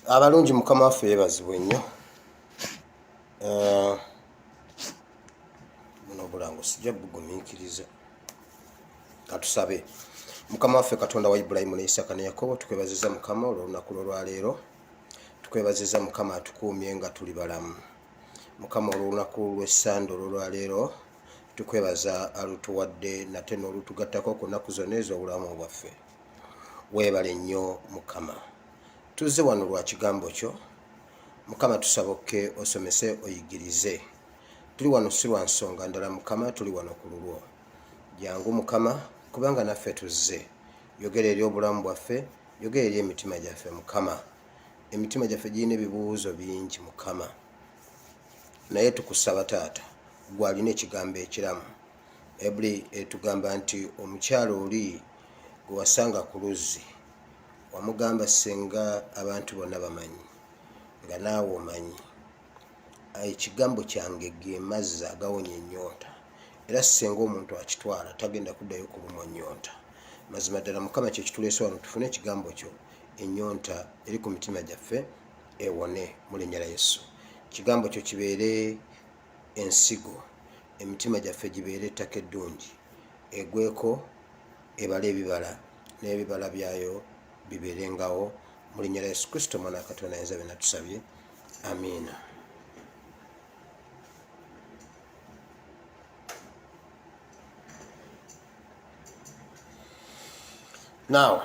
abalungi mukama waffe yeebazibwe nnyo. Buno obulango sijja bugumiikiriza. Katusabe. Mukama waffe Katonda wa Ibulayimu ne Isaaka ne Yakobo, tukwebaziza Mukama olw'olunaku lwaleero. Tukwebaziza Mukama atukuumye nga tuli balamu. Mukama olw'olunaku lw'essande olwaleero, tukwebaza alutuwadde nate n'olutugattako ku nnaku zonna ez'obulamu bwaffe. Weebale nnyo Mukama. Tuzze wano lwa kigambo kyo. Mukama tusaboke osomese oyigirize. Tuli wano si lwa nsonga ndala Mukama, tuli wano ku lulwo. Jangu Mukama, kubanga naffe tuzze. Yogera eri obulamu bwaffe, yogera eri emitima gyaffe Mukama. Emitima gyaffe girina ebibuuzo bingi Mukama. Naye tukusaba Taata, gwe alina ekigambo ekiramu. Ebuli etugamba nti omukyalo oli gwe wasanga ku luzzi, wamugamba senga abantu bonna bamanyi, nga naawe omanyi. Ekigambo kyange ge mazzi agawonya ennyonta, era senga omuntu akitwala tagenda kuddayo kulumwa nnyonta. Mazima ddala Mukama kye kituleese wano tufune ekigambo kyo, ennyonta eri ku mitima gyaffe ewone mu linnya lya Yesu. Ekigambo kyo kibeere ensigo, emitima gyaffe gibeere ettaka eddungi, egweko ebala ebibala n'ebibala byayo bibeerengawo mu linnya lya Yesu Kristo Mwana wa Katonda ayinza byonna tusabye. Amiina. Now,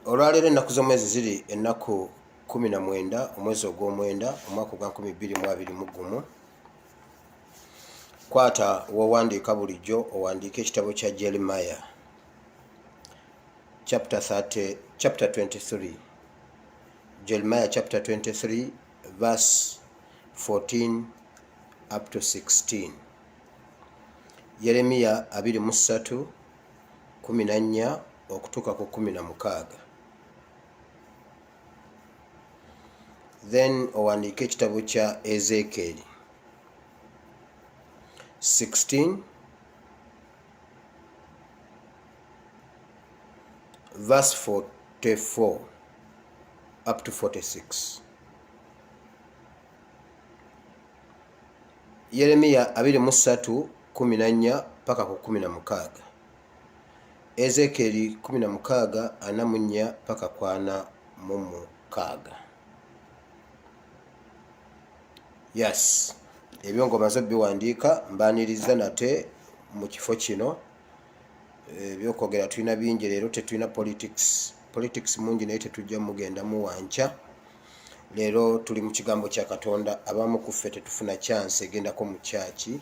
olwaleero ennaku z'omwezi ziri ennaku 19 omwezi ogw'omwenda omwaka gwa 2021. Kwata w'owandiika bulijjo owandiika ekitabo kya Jeremiah chapter 23. Jeremiah chapter 23 verse 14 up to 16. Yeremiya 23 14 okutuuka ku 16. Then owandiika ekitabo kya Ezekiel 16 verse 44 up to 46. Yeremiya 23 14 paka ku 16. Ezekiel 16 44 paka ku 46. Yes, ebyo ngomaze biwandiika mbaniriza nate mu kifo kino. Ebyokwogera tulina bingi leero, tetulina politics mungi naye tetujja mugenda muwanca. Leero tuli mu kigambo kya Katonda, abamu ku ffe tetufuna chance egendako mu kyaki,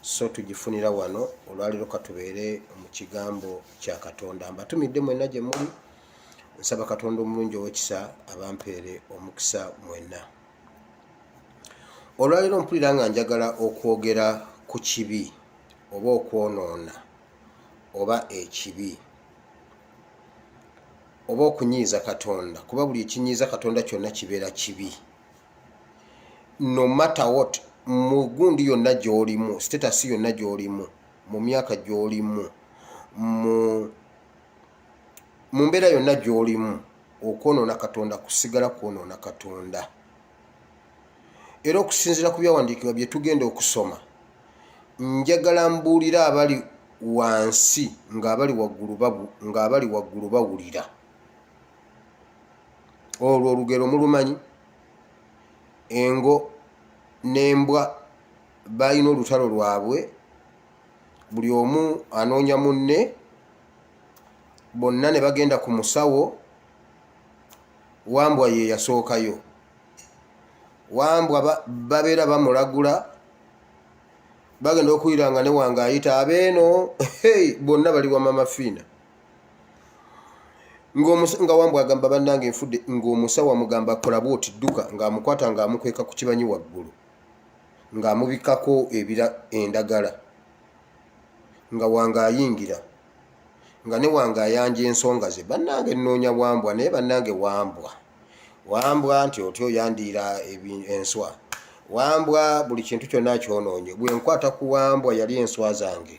so tugifunira wano. Olwaleero katubeere mu kigambo kya Katonda. Mbatumidde mwenna gye muli, nsaba Katonda omulungi ow'ekisa abampeere omukisa mwenna. Olwaleero mpulira nga njagala okwogera ku kibi oba okwonoona oba ekibi oba okunyiiza Katonda, kuba buli ekinyiiza Katonda kyonna kibeera kibi. No matter what, mu gundi yonna gy'olimu, status yonna gy'olimu, mu myaka gy'olimu, mu mbeera yonna gy'olimu, okwonoona Katonda kusigala kwonoona Katonda. Era okusinziira ku byawandiikibwa bye tugenda okusoma, njagala mbuulira abali wansi ng'abali waggulu bawulira. Olwo olugero mulumanyi. Engo n'embwa balina olutalo lwabwe, buli omu anoonya munne, bonna ne bagenda ku musawo. Wambwa ye yasookayo. Wambwa babeera bamulagula, bagenda okuwulira nga ne wange ayita abeeno, bonna bali wa mama Fiina. Nga Wambwa agamba bannange nfudde, ng'omusawo amugamba kola bw'oti dduka, ng'amukwata ng'amukweka ku kibanyi waggulu, ng'amubikkako endagala, nga wange ayingira, nga ne wange ayanja ensonga ze. Bannange nnoonya Wambwa, naye bannange Wambwa nti otyo yandiira enswa. Wambwa buli kintu kyonna kyonoonye. Bwe nkwata ku Wambwa yali enswa zange,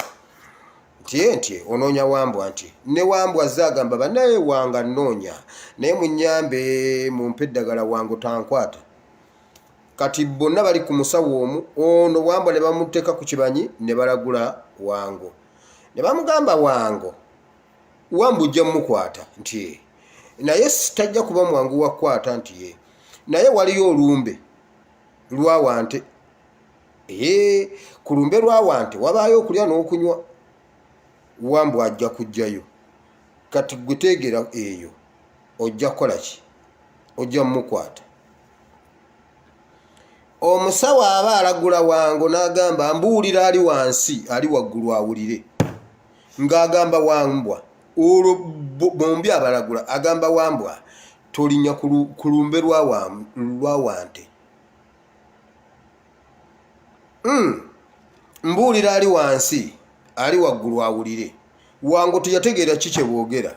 nti onoonya Wambwa nti ne Wambwa zagamba banaye wanga nnoonya naye munyambe mumpe eddagala wango tankwata. Kati bonna bali ku musawo omu, ono Wambwa ne bamuteeka ku kibanyi ne balagula Wango. Ne bamugamba Wango, Wambwa ojja mukwata nti naye tajja kuba mwangu wa kwata nti ye. Naye waliyo olumbe lwa Wante. Ku lumbe lwa Wante wabaayo okulya n'okunywa. Wambwa ajja kujjayo. Kati gwe teegera eyo ojja kukola ki? Ojja mukwata. Omusawo aba alagula Wango n'agamba mbuulira ali wansi ali waggulu awulire. Ng'agamba Wambwa olwo bombi abalagula agamba Wambwa tolinnya ku lumbe lwa Wante. Mbuulira ali wansi ali waggulu awulire. Wango teyategeera ki kye boogera.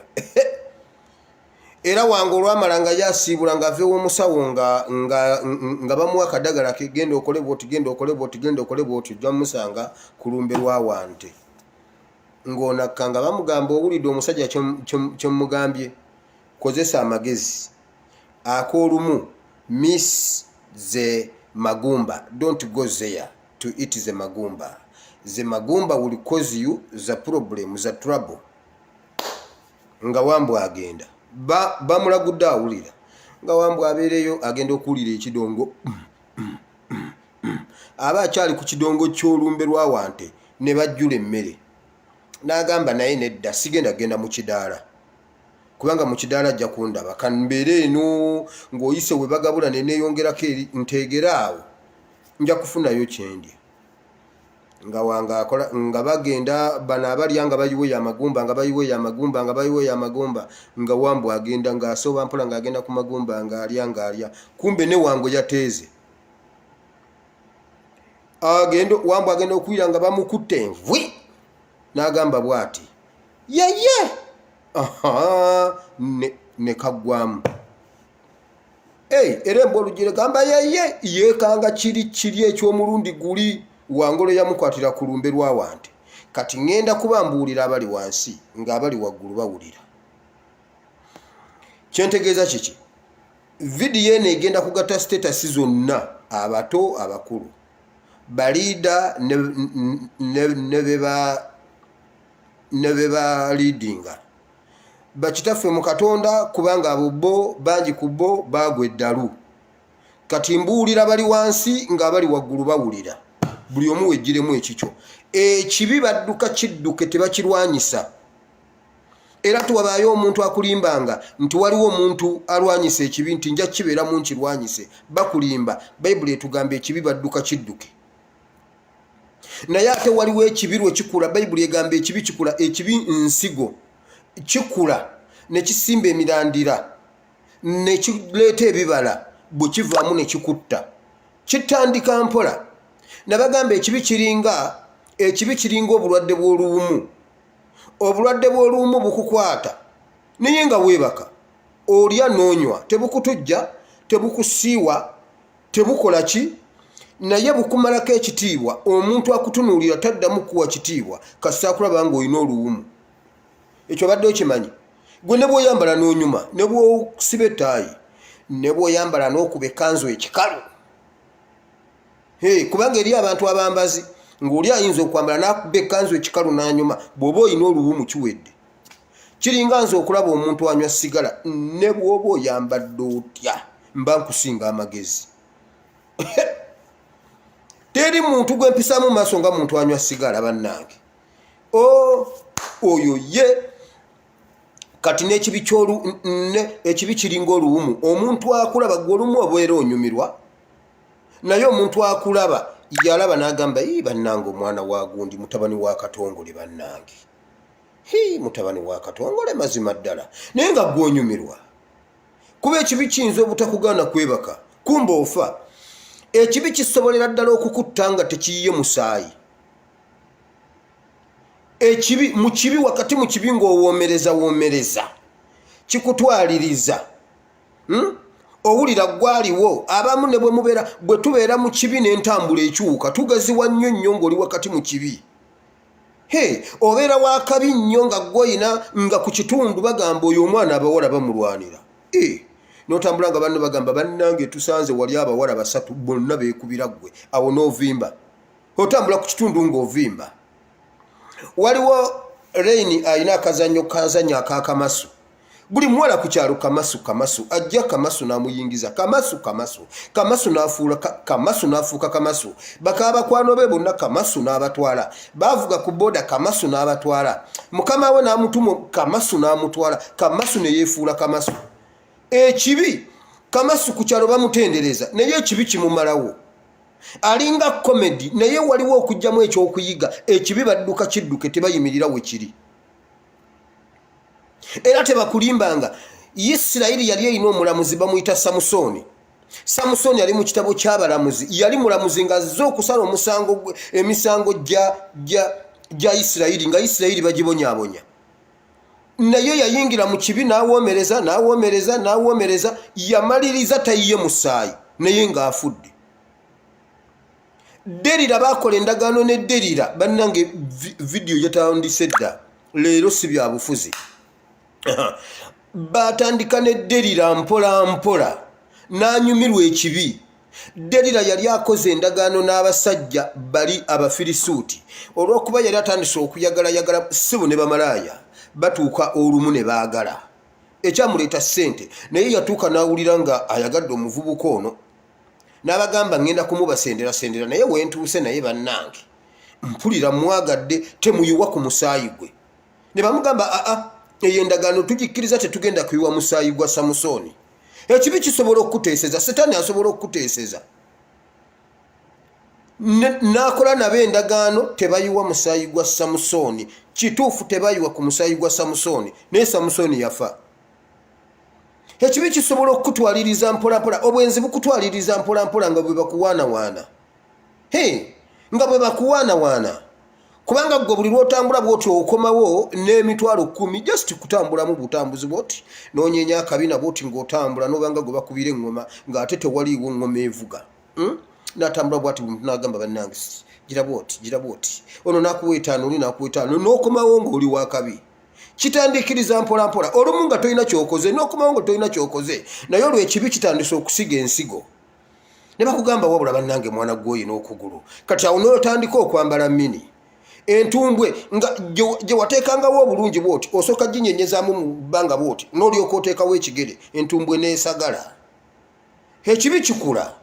Era Wango olwamala nga yasiibula ng'ava ew'omusawo nga bamuwa akadagala ke, genda okole bw'oti, genda okole bw'oti, genda okole bw'oti, ojja musanga ku lumbe lwa Wante. Ng'onakka nga bamugamba owulidde omusajja kye mugambye, kozesa amagezi. Ak'olumu miss ze magumba, don't go there to eat the magumba. The magumba will cause you the problem, the trouble. Nga Wambwa agenda. Bamulagudde awulira. Nga Wambwa abeereyo agenda okuwulira ekidongo. Aba akyali ku kidongo ky'olumbe lwa Wante ne bajjula emmere. N'agamba naye nedda sigenda genda mu kidaala. Kubanga mu kidaala ajja kundaba. Kambeere eno ng'oyise we bagabula ne neeyongerako eri nteegeraawo. Nja kufunayo kyendya. Nga Wanga akola nga bagenda bana abalya nga bayiwe amagumba nga bayiwe amagumba nga bayiwe amagumba nga Wambwa agenda nga asoba mpola nga agenda ku magumba nga alya. Kumbe ne Wango yateeze. Wambwa agenda okwira nga bamukutte envwi. N'agamba bw'ati yeye ne kaggwamu. Era embu olugire gamba yeye yeekanga kiri eky'omulundi guli. Wango yamukwatira ku lumbe lwa Wante. Kati ngenda kuba mbuulira abali wansi ng'abali waggulu bawulira. Kyentegeeza kiki? Vidiyo eno egenda kugatta status zonna, abato abakulu, baliida ne beba leadinga. Bakitaffe mu Katonda kubanga abo bo bangi ku bo baagwa eddalu. Kati mbuulira bali wansi ng'abali waggulu bawulira. Buli omu wejjiremu ekikyo. Ekibi badduka kidduke tebakirwanyisa. Era tuwabaayo omuntu akulimbanga nti waliwo omuntu alwanyisa ekibi nti nja kibeeramu nkirwanyise. Bakulimba. Bayibuli etugamba ekibi badduka kidduke. Naye ate waliwo ekibi lwe kikula. Bayibuli egamba ekibi kikula. Ekibi nsigo. Kikula ne kisimba emirandira ne kireeta ebibala bwe kivaamu ne kikutta. Kitandika mpola. Nabagamba ekibi kiringa obulwadde bw'oluwumu. Obulwadde bw'oluwumu bukukwata naye nga weebaka. Olya n'onywa tebukutujja, tebukusiiwa, tebukola ki, naye bukumalako ekitiibwa. Omuntu akutunuulira taddamu kuwa kitiibwa kasita akulaba ng'olina oluwumu. Ekyo badde okimanyi. Gwe ne bw'oyambala n'onyuma, ne bw'osiba ettaayi, ne bw'oyambala n'okuba ekkanzu ekikalu. Kubanga eri abantu abambazi ng'oli ayinza okwambala n'akuba ekkanzu ekikalu n'anyuma, bw'oba olina oluwumu kiwedde. Kiringa nze okulaba omuntu anywa sigala ne bw'oba oyambadde otya mba nkusinga amagezi. Teri muntu gwe mpisaamu maaso nga muntu anywa sigala bannange. Oyo ye. Kati ekibi kiringa oluwumu. Omuntu akulaba gwe olumu obeera onyumirwa. Naye omuntu akulaba yalaba n'agamba bannange omwana wa gundi mutabani wa Katongole bannange. Mutabani wa Katongole mazima ddala. Naye nga gwonyumirwa. Kuba ekibi kiyinza obutakugaana kwebaka. Kumba ofa. Ekibi kisobolera ddala okukutta nga tekiyiye musaayi. Ekibi mu kibi wakati mu kibi ng'owoomereza kikutwaliriza. Owulira gwaliwo abamu ne bwe tubeera mu kibi n'entambula ekyuka tugaziwa nnyo ng'oli wakati mu kibi. obeera wakabi nnyo nga gwoyina nga ku kitundu bagamba oyo omwana abawala bamulwanira n'otambula nga banne bagamba bannange tusanze wali abawala 3 bonna beekubira ggwe awo n'ovimba otambula ku kitundu ng'ovimba. Waliwo Rain alina akazannyo kazanya akakamasu. Buli muwala ku kyalo kamasu ajja kamasu n'amuyingiza kamasu n'afuuka kamasu bakaba bakwano be bonna kamasu n'abatwala bavuga ku boda kamasu n'abatwala mukama we n'amutuma kamasu n'amutwala kamasu ne yeefuula kamasu. Ekibi kamasu ku kyalo bamutendereza naye ekibi kimumalawo. Alinga comedy naye waliwo okujjamu ekyokuyiga ekibi badduka kidduke tebayimirira we kiri. Era tebakulimbanga Isirayiri yali erina omulamuzi bamuyita Samusoni. Samusoni yali mu kitabo ky'abalamuzi yali mulamuzi nga azze okusala emisango gya Isirayiri nga Isirayiri bagibonyaabonya. Naye yayingira mu kibi n'awomereza yamaliriza tayiye musaayi naye ng'afudde. Derira bakola endagaano ne Derira bannange video yatandise dda leero si bya bufuzi. Batandika ne Derira mpola n'anyumirwa ekibi. Derira yali akoze endagaano n'abasajja bali Abafirisuuti olw'okuba yali atandise okuyagala sibo ne bamalaaya batuuka olumu ne baagala ekyamuleeta ssente naye yatuuka n'awulira nga ayagadde omuvubuka ono n'abagamba ngenda kumubasendera naye wentuuse naye bannange mpulira mwagadde temuyiwa ku musaayi gwe. Ne bamugamba eyo endagaano tugikkiriza tetugenda kuyiwa musaayi gwa Samusoni. Ekibi kisobola okukuteeseza Setaani asobola okukuteeseza. N'akola nabo endagaano tebayiwa musaayi gwa Samusoni. Kituufu tebayiwa ku musaayi gwa Samusoni naye Samusoni yafa. Ekibi kisobola okutwaliriza mpola obwenzi bukutwaliriza mpola nga bwe bakuwaanawaana. Nga bwe bakuwaanawaana kubanga gwe buli lw'otambula bw'otyo okomawo n'emitwalo 10 just kutambulamu butambuzi bw'oti n'onyeenya akabina bw'oti ng'otambula n'obanga gwe bakubira eŋŋoma ng'ate tewaliiwo ŋŋoma evuga. N'atambula bw'ati muntu n'agamba bannange gira bw'oti ono n'akuwa 5 oli n'akuwa 5 n'okomawo ng'oli wakabi. Kitandikiriza mpola olumu nga tolina kyokoze n'okomawo nga tolina kyokoze naye olwo ekibi kitandise okusiga ensigo. Ne bakugamba wabula bannange mwana gw'oyina okugulu kati awo n'otandika okwambala mini. Entumbwe nga gye wateekangawo obulungi bw'oti osooka ginyenyezaamu mu bbanga bw'oti n'olyoka oteekawo ekigere entumbwe n'esagala. Ekibi kikula.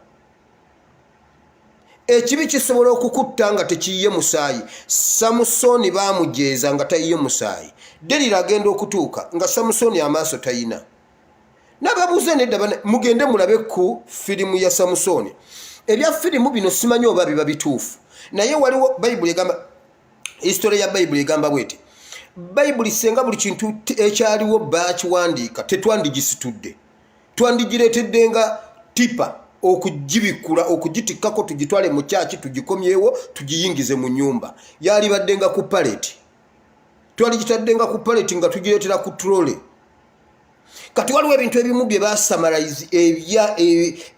Ekibi kisobola okukutta nga tekiyiye musaayi. Samusoni baamujeeza nga tayiye musaayi. Derira agenda okutuuka nga Samusoni amaaso tayina. N'ababuuze nedda bane mugende mulabe ku firimu ya Samusoni. Ebya firimu bino simanyi oba biba bituufu naye waliwo Bayibuli egamba history ya Bayibuli egamba bwete. Bayibuli senga buli kintu ekyaliwo baakiwandiika tetwandigisitudde. Twandigireetedde nga tipa okugibikula okugitikkako tugitwale mu kyaki tugikomyewo tugiyingize mu nyumba. Yali baddenga ku paleti. Twaligitaddenga ku paleti nga tugireetera ku trole. Kati waliwo ebintu ebimu bye baasamarayizi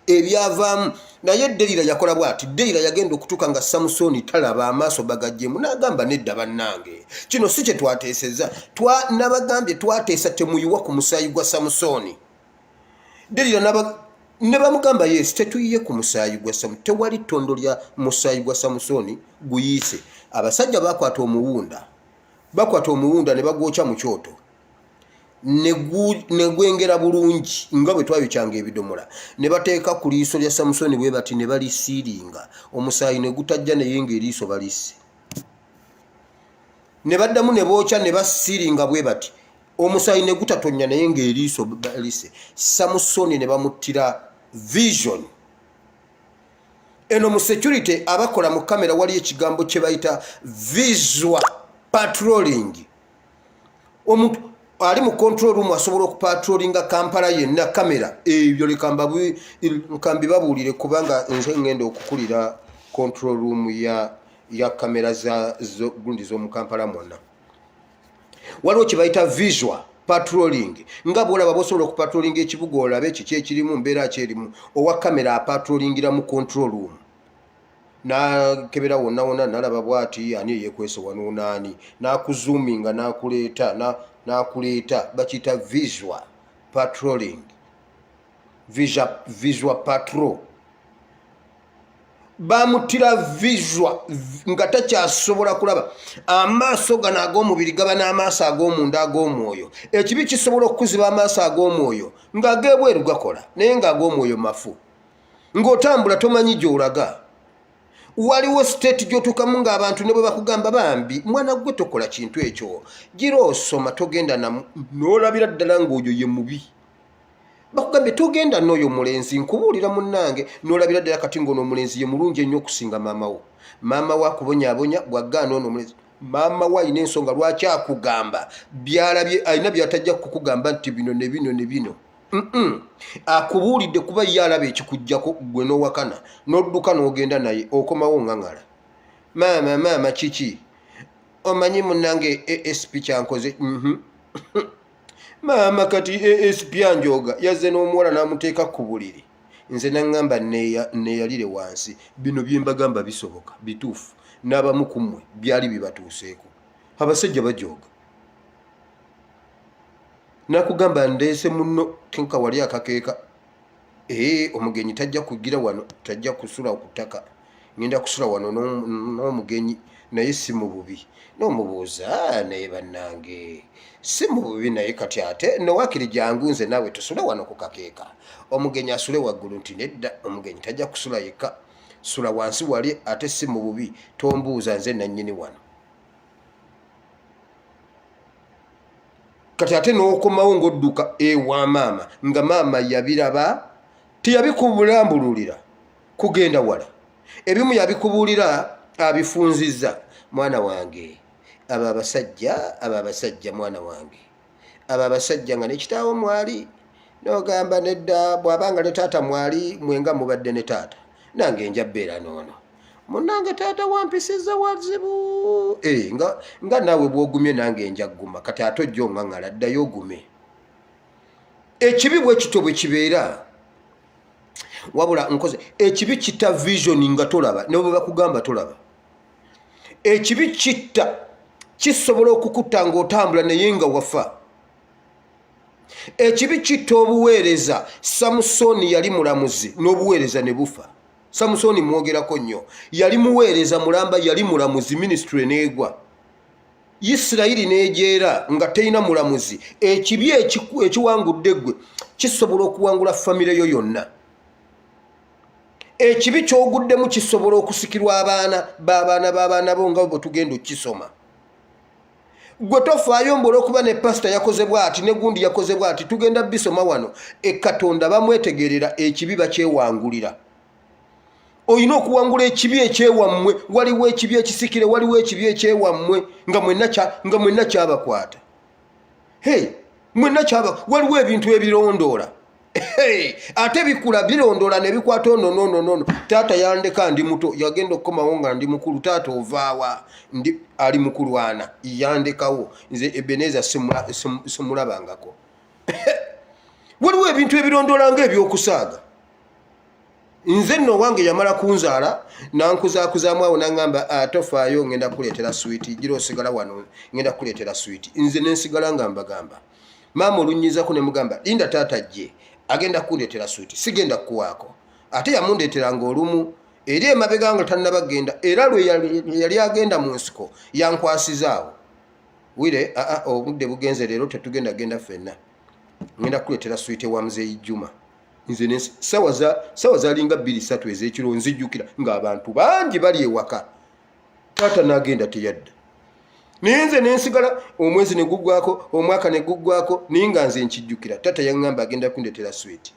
ebyavaamu naye Derira yakola bw'ati. Derira yagenda okutuuka nga Samusoni talaba amaaso bagajjemu n'agamba nedda bannange kino si kye twateeseza n'abagambye twateesa temuyiwa ku musaayi gwa Samusoni. Derira ne bamugamba yes tetuyiye ku musaayi gwa Samusoni tewali ttondo lya musaayi gwa Samusoni guyiise. Abasajja bakwata omuwunda ne bagwokya mu kyoto ne gwengera bulungi nga bwe twayokyanga ebidomola ne bateeka ku liiso lya Samusoni bwe bati ne balisiiringa omusaayi ne gutajja naye ng'eriiso balisse. Ne baddamu ne bookya ne basiiringa bwe bati omusaayi ne gutatonya naye ng'eriiso balisse. Samusoni ne bamuttira vision. Eno mu security abakola mu kamera wali ekigambo kye bayita visual patrolling. Omuntu ali mu control room asobola okupatrollinga Kampala yenna kamera ebyo nkambi babuulire kubanga nze ngenda okukulira control room ya kamera gundi z'omu Kampala mwonna. Waliwo kye bayita visual patrolling nga bw'olaba bosobola okupatrollinga ekibuga olabe kiki ekirimu mbeera ki erimu owa kamera apatrollingira mu control room. na kebera wonna wonna nalaba bwati ani yekwese wanonaani nakuzuminga nakuleeta bakita visual patrolling visual patrol bamutira visual nga takyasobola kulaba amaaso gano ag'omubiri gaba n'amaaso ag'omunda ag'omwoyo ekibi kisobola okukuziba amaaso ag'omwoyo ng'ageebweru gakola naye ng'ag'omwoyo mafu ng'otambula tomanyi gy'olaga waliwo state gy'otuukamu ng'abantu ne bwe bakugamba bambi mwana gwe tokola kintu ekyo gira osoma togenda n'olabira ddala ng'oyo ye mubi bakugambye togenda n'oyo mulenzi nkubuulira munnange n'olabira ddala kati ng'ono omulenzi ye mulungi ennyo okusinga maama wo akubonyaabonya bw'aggaana ono omulenzi maama wo alina ensonga lwaki akugamba byalabye alina byatajja kukugamba nti bino ne bino ne bino akubuulidde kuba ye alaba ekikujjako gwe n'owakana n'odduka n'ogenda naye okomawo ŋŋaŋala maama kiki omanyi munnange asp kyankoze maama kati asp anjoga yazze n'omuwala n'amuteeka ku buliri nze naŋŋamba neeyalire wansi bino bye mbagamba bisoboka bituufu n'abamu ku mmwe byali bibatuuseeko abasajja bajooga nakugamba ndeese munno tinka wali akakeeka omugenyi tajja kugira wano tajja kusula ku ttaka ngenda kusula wano n'omugenyi naye si mu bubi n'omubuuza naye bannange si mu bubi naye kati ate nowakiri jangu nze naawe tusule wano ku kakeeka omugenyi asule waggulu nti nedda omugenyi tajja kusula yekka sula wansi wali ate si mu bubi tombuuza nze nannyini wano kati ate n'okomawo ng'odduka ewa maama nga maama yabiraba teyabikubulambululira kugenda wala ebimu yabikubuulira abifunzizza mwana wange abo abasajja mwana wange abo abasajja nga nekitaawo mwali n'ogamba nedda bw'abanga ne taata mwali mwenga mubadde ne taata nange nja bbeera noono munnange taata wampisizza wazibu nga naawe bw'ogumye nange nja gguma kati ate ojja oŋŋaŋŋala ddayo ogume ekibi bwe kito bwe kibeera wabula nkoze ekibi kitta visioni nga tolaba ne bwe bakugamba tolaba ekibi kitta kisobola okukutta ng'otambula naye nga wafa ekibi kitta obuweereza samusoni yali mulamuzi n'obuweereza ne bufa samusoni mwogerako nnyo yali muweereza mulamba yali mulamuzi minisitule n'egwa isirayiri n'ejeera nga terina mulamuzi ekibi ekiwangudde ggwe kisobola okuwangula famire yo yonna ekibi kyoguddemu kisobola okusikirwa abaana bo nga bwe tugenda okukisoma gwe tofaayo mbu olw'okuba ne pasita yakoze bw'ati ne gundi yakoze bw'ati tugenda bisoma wano Katonda bamwetegerera ekibi bakyewangulira olina okuwangula ekibi ekyewammwe waliwo ekibi ekisikire waliwo ekibi ekyewammwe nga mwenna kyabakwata mwenna waliwo ebintu ebirondoola ate bikula birondoola ne bikwata ono taata yandeka ndi muto yagenda okukomawo nga ndi mukulu taata ovaawa ali mukulwana yandekawo nze Ebeneza simulabangako waliwo ebintu ebirondoola ng'ebyokusaaga nze nno wange yamala kunzaala nankuzakuzaamu awo naŋŋamba tofaayo ngenda kuleetera switi gira osigala wano ngenda kuleetera switi nze nensigala nga mbagamba maama olunnyizaku ne mugamba linda taata jje agenda kundeetera switi sigenda kukuwaako ate yamundeeteranga olumu eri emabega nga tannabagenda era lwe yali agenda mu nsiko yankwasizaawo wire obudde bugenze leero tetugenda genda ffenna ngenda kuleetera switi ewa muzeeyi Juma nze sawa zalinga 2-3 ez'ekiro nzijjukira ng'abantu bangi bali ewaka taata n'agenda teyadda naye nze nensigala omwezi ne guggwako omwaka ne guggwako naye nga nze nkijjukira taata yaŋŋamba agenda kundeetera switi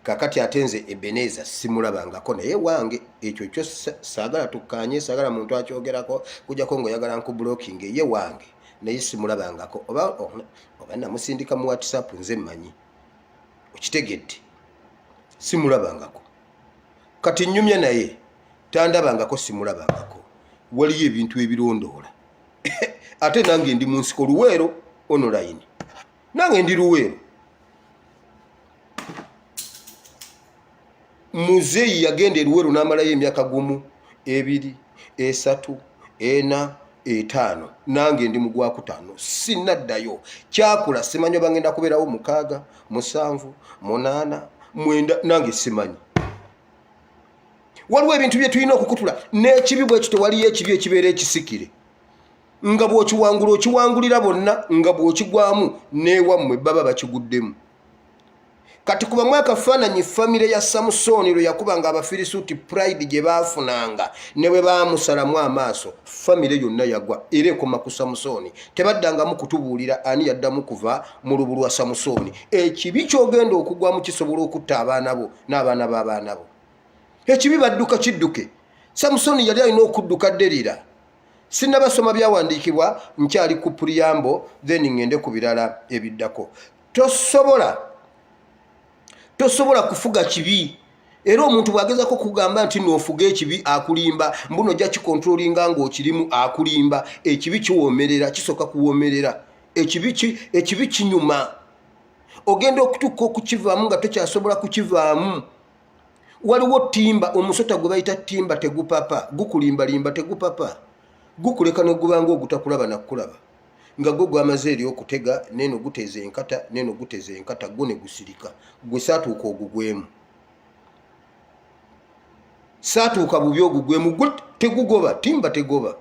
kakati ate nze Ebeneza simulabangako naye wange ekyo kyo saagala tukkaanye saagala muntu akyogerako kujjako ng'oyagala nkubulokinga ye wange naye simulabangako oba namusindika mu WhatsApp nze mmanyi okitegedde simulabangako kati nnyumya naye tandabangako simulabangako waliyo ebintu ebirondoola ate nange ndi mu nsiko luweero online nange ndi luweero muzeeyi yagenda eruweru n'amalayo emyaka 1 2 3 4 5 nange ndi mugwa ku 5 sinaddayo kyakula simanyi bangenda kubeerawo 6 7 8 9 nange simanyi waliwo ebintu bye tulina okukutula n'ekibi bwe kito waliyo ekibi ekibeera ekisikire nga bw'okiwangula okiwangulira bonna nga bw'okigwamu n'ewammwe baba bakiguddemu kati kuba mwaka faananyi famire ya Samusoni lwe yakubanga Abafirisuuti pride gye baafunanga ne bwe baamusalamu amaaso famire yonna yagwa era ekoma ku Samusoni tebaddangamu kutubuulira ani yaddamu kuva mu lubu lwa Samusoni ekibi ky'ogenda okugwamu kisobola okutta abaana bo n'abaana b'abaana bo ekibi badduka kidduke Samusoni yali alina okudduka Derira sinnabasoma byawandiikibwa nkyali ku Puriyambo then ngende ku birala ebiddako tosobola kufuga kibi era omuntu bwagezako kugamba nti noofuga ekibi akulimba mbuno ojja kikontrolinga ng'okirimu akulimba ekibi kiwoomerera kisoka kuwoomerera ekibi kinyuma ogenda okutuuka okukivaamu nga tokyasobola kukivaamu waliwo timba omusota gwe bayita timba tegupapa gukulimbalimba tegupapa gukuleka negubanga ogutakulaba nakulaba nga gwe gwamaze eri okutega neno guteze enkata gwo ne gusirika gwe saatuuka ogugwemu saatuuka bubi ogugwemu gwe tegugoba timba tegoba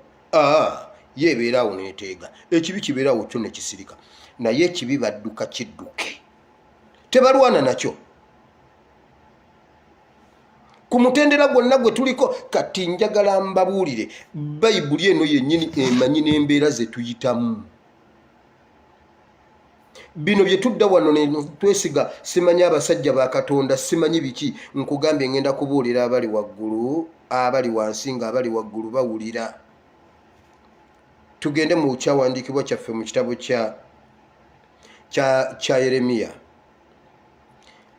yeebeeraawo neeteega ekibi kibeeraawo kyo ne kisirika naye ekibi badduka kidduke tebalwana nakyo ku mutendera gwonna gwe tuliko kati njagala mbabuulire bayibuli eno yennyini emanyi n'embeera ze tuyitamu bino bye tudda wano ne twesiga simanyi abasajja ba Katonda simanyi biki nkugambye ngenda kubuulira abali waggulu abali wansi nga abali waggulu bawulira tugende mu kyawandiikibwa kyaffe mu kitabo kya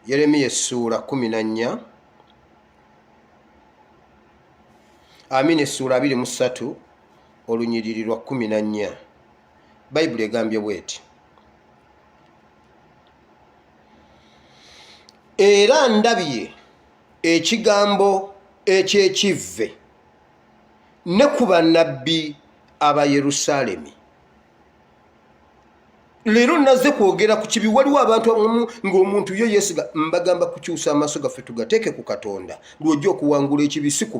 Yeremiya essuula 14 essuula 23 olunyiriri lwa 14 bayibuli egambye bweti era ndabye ekigambo eky'ekivve ne ku bannabbi aba Yerusaalemi leero naze kwogera ku kibi waliwo abantu ng'omuntu yo yeesiga mbagamba kukyusa amaaso gaffe tugateeke ku Katonda lw'ojja okuwangula ekibi si ku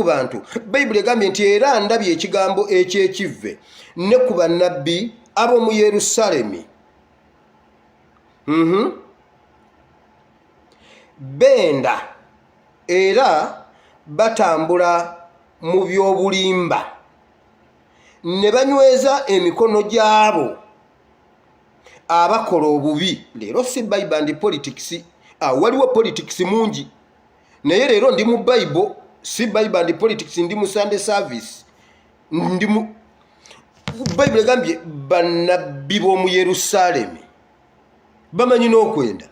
bantu bayibuli egambye nti era ndabye ekigambo eky'ekivve ne ku bannabbi ab'omu Yerusaalemi benda era batambula mu by'obulimba ne banyweza emikono gyabo abakola obubi leero si Bible and politics waliwo politics mungi naye leero ndi mu Bible si Bible and politics ndi mu Sunday service ndi mu Bible egambye bannabbi b'omu Yerusaalemi bamanyi n'okwenda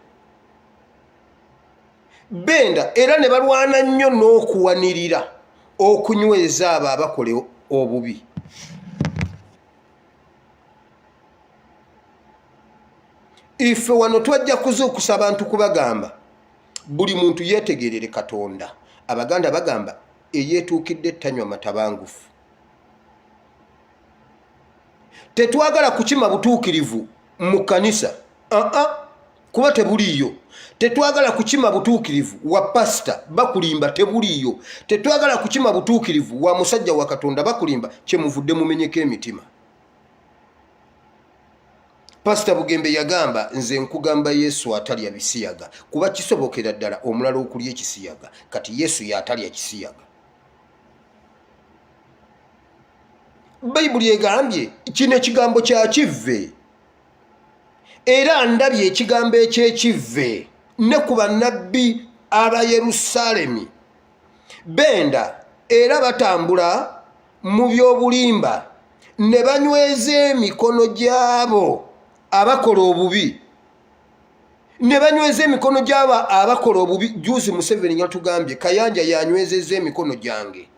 benda era ne balwana nnyo n'okuwanirira okunyweza abo abakola obubi ife wano twajja kuzuukusa abantu kubagamba buli muntu yeetegerere Katonda Abaganda bagamba eyeetuukidde tanywa matabangufu tetwagala kukima butuukirivu mu kanisa kuba tebuliiyo tetwagala kukima butuukirivu wa pasita bakulimba tebuliiyo tetwagala kukima butuukirivu wa musajja wa Katonda bakulimba kyemuvudde mumenyeko emitima Pasita Bugembe yagamba nze nkugamba Yesu atalya bisiyaga kuba kisobokera ddala omulala okulya ekisiyaga kati Yesu yatalya kisiyaga Bayibuli egambye kino ekigambo kya kivve era ndabye ekigambo eky'ekivve ne ku bannabbi aba Yerusaalemi benda era batambula mu by'obulimba ne banyweza emikono gyabo abakola obubi ne banyweza emikono gyabo abakola obubi juzi Museveni yatugambye Kayanja yanywezeza emikono gyange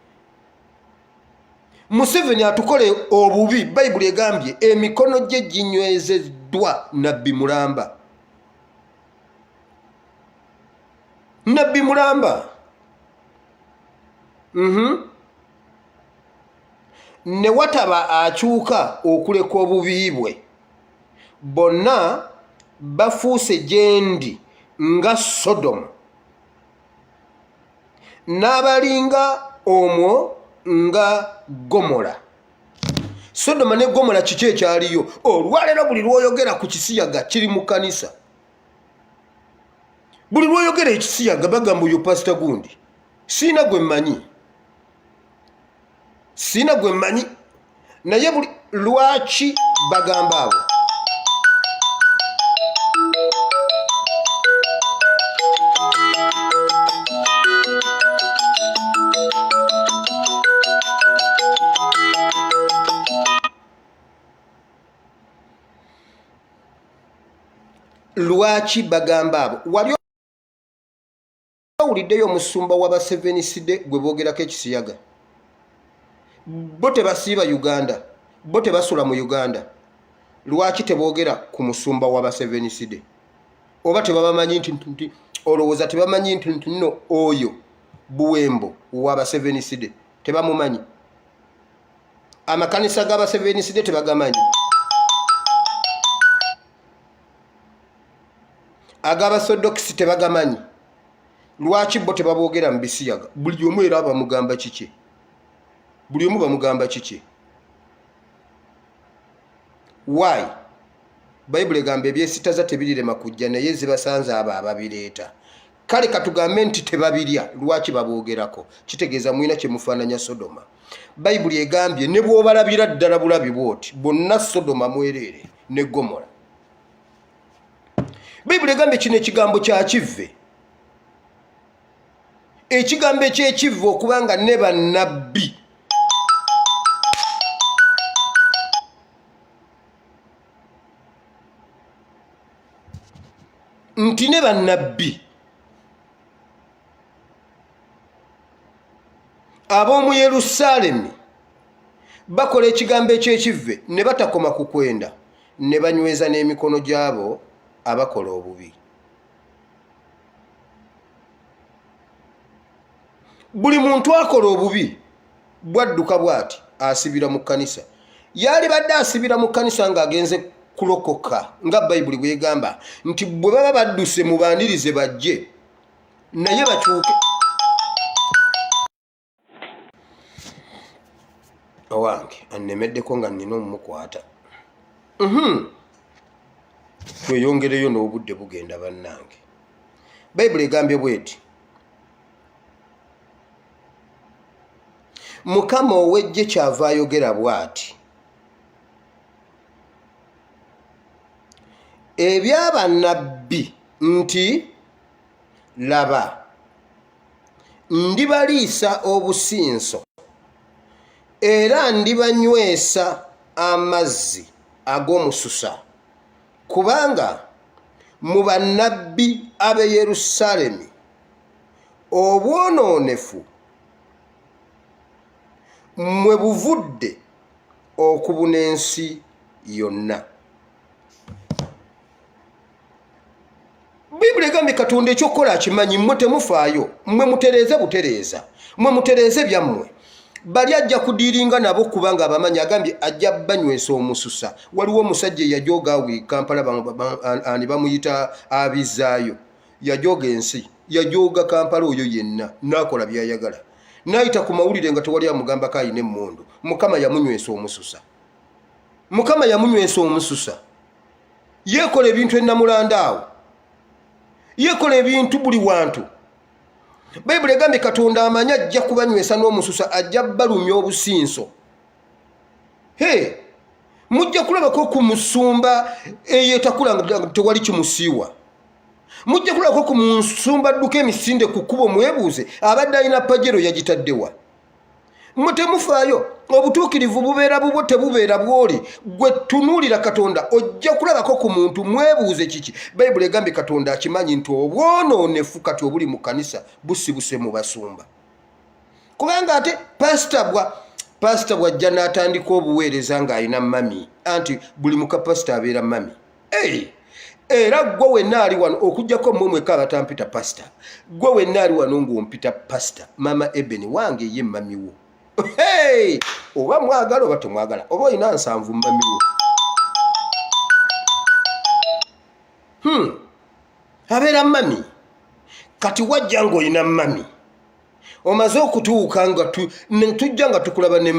Museveni atukole obubi Bayibuli egambye emikono gye ginywezeddwa nabbi mulamba nabbi mulamba ne wataba akyuka okuleka obubi bwe bonna bafuuse gyendi nga Sodomu n'abalinga omwo nga Gomora. Sodoma ne Gomora kiki ekyaliyo? Olwaleero buli lwoyogera ku kisiyaga kiri mu kanisa. Buli lwoyogera ekisiyaga bagamba oyo pasita gundi. Sina gwe mmanyi. Naye buli lwaki bagamba abo? Lwaki bagamba abo? Wali owuliddeyo omusumba w'Abasevensidde gwe boogerako ekisiyaga? Bo tebasiiba Uganda, bo tebasula mu Uganda. Lwaki teboogera ku musumba w'Abasevensidde? Oba tebabamanyi nti olowooza tebamanyi nti nno oyo Buwembo w'Abasevensidde tebamumanyi? Amakanisa g'Abasevensidde tebagamanyi? Ag'Abasodokisi tebagamanyi? Lwaki bo tebaboogera mu bisiyaga? Buli omu era bamugamba kiki? Buli omu bamugamba kiki? Why? Bayibuli egamba ebyesitaza tebirirema kujja naye zibasanze abo ababireeta. Kale katugambe nti tebabirya, lwaki baboogerako? Kitegeeza mwina kye mufaananya Sodoma. Bayibuli egambye ne bw'obalabira ddala bulabi bw'oti bonna Sodoma mwereere ne Gomora. Bayibuli egambye kino ekigambo kya kivve. Ekigambo eky'ekivve okubanga ne bannabbi nti ne bannabbi ab'omu Yerusaalemi bakola ekigambo eky'ekivve ne batakoma ku kwenda ne banyweza n'emikono gy'abo abakola obubi. Buli muntu akola obubi bwadduka bw'ati asibira mu kkanisa. Yali badde asibira mu kkanisa ng'agenze kulokoka nga Bayibuli bw'egamba nti bwe baba badduse mubanirize bajje naye bakyuke. Owange annemeddeko nga nnina omumukwata. Tweyongereyo n'obudde bugenda bannange. Bayibuli egambye bw'eti Mukama ow'eggye kyava ayogera bw'ati, eby'abannabbi nti laba ndibaliisa obusinso era ndibanywesa amazzi ag'omususa, kubanga mu bannabbi ab'e Yerusaalemi obwonoonefu mwe buvudde okubuna ensi yonna. Bibuli egambye Katonda ekyokukola akimanyi, mmwe temufaayo, mmwe mutereeze butereeza, mmwe mutereeze byammwe. Bali ajja kudiiringa nabo kubanga abamanyi, agambye ajja banywesa omususa. Waliwo omusajja eyajooga awi Kampala ani bamuyita Abizaayo, yajooga ensi, yajooga Kampala oyo yenna n'akola by'ayagala. N'ayita ku mawulire nga tewali amugambako ayina emmundu. Mukama yamunywesa omususa. Mukama yamunywesa omususa. Yeekola ebintu ennamulanda awo. Yeekola ebintu buli wantu. Bayibuli egambye Katonda amanyi ajja kubanywesa n'omususa, ajja balumya obusinso. Mujja kulabako ku musumba eyeetakula nga tewali kimusiiwa. Mujja kulabako ku musumba adduka emisinde ku kkubo, mwebuuze abadde alina pajero yagitaddewa. Mmwe temufaayo, obutuukirivu bubeera bubwo tebubeera bw'oli. Gwe tunuulira Katonda ojja kulabako ku muntu, mwebuuze kiki. Bayibuli egambye Katonda akimanyi nti obwonoonefu kati obuli mu kanisa busibuse mu basumba. Kubanga ate pasita bw'ajja n'atandika obuweereza ng'alina mami, anti buli mukapasita abeera mami. era gwe wenna ali wano okujjako mmwe mweka abatampita pasita gwe wenna ali wano ng'ompita pasita mama Ebeni wange ye mamiwo hey! Oba mwagala oba temwagala oba olina nsanvu mamiwo abeera mami kati wajja ng'olina mami omaze okutuuka nga tujja nga tukulaba ne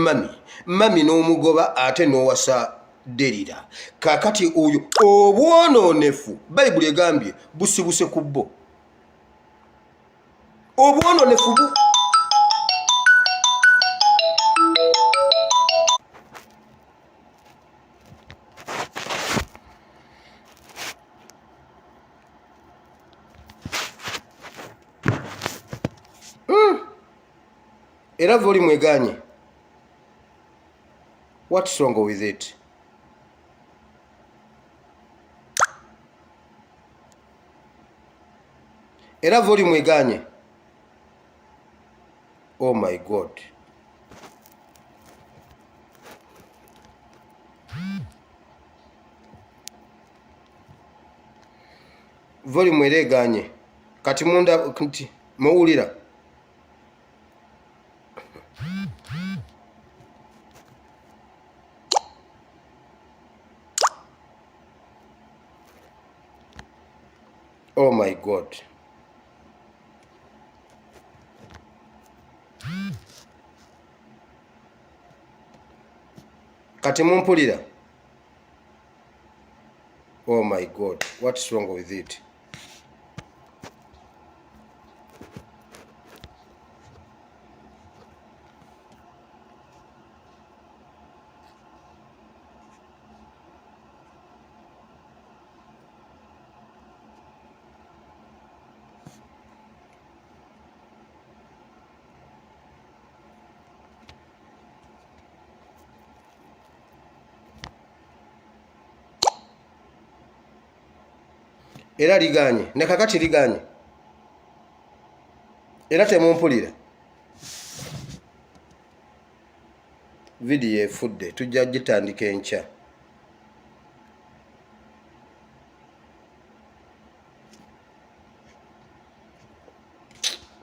mami n'omugoba ate n'owasa Delira kakati oyo obwonoonefu bayibuli egambye busibuse ku bbo obwonoonefu era voli mweganye. What's wrong with it? Era voli mweganye. Oh my God. Voli mwereganye. Kati munda kuti muwulira. Oh my God. Kati mumpulira. Oh my God. What's wrong with it? Era liganye ne kakati liganye era temumpulira video efudde tujja gitandika enkya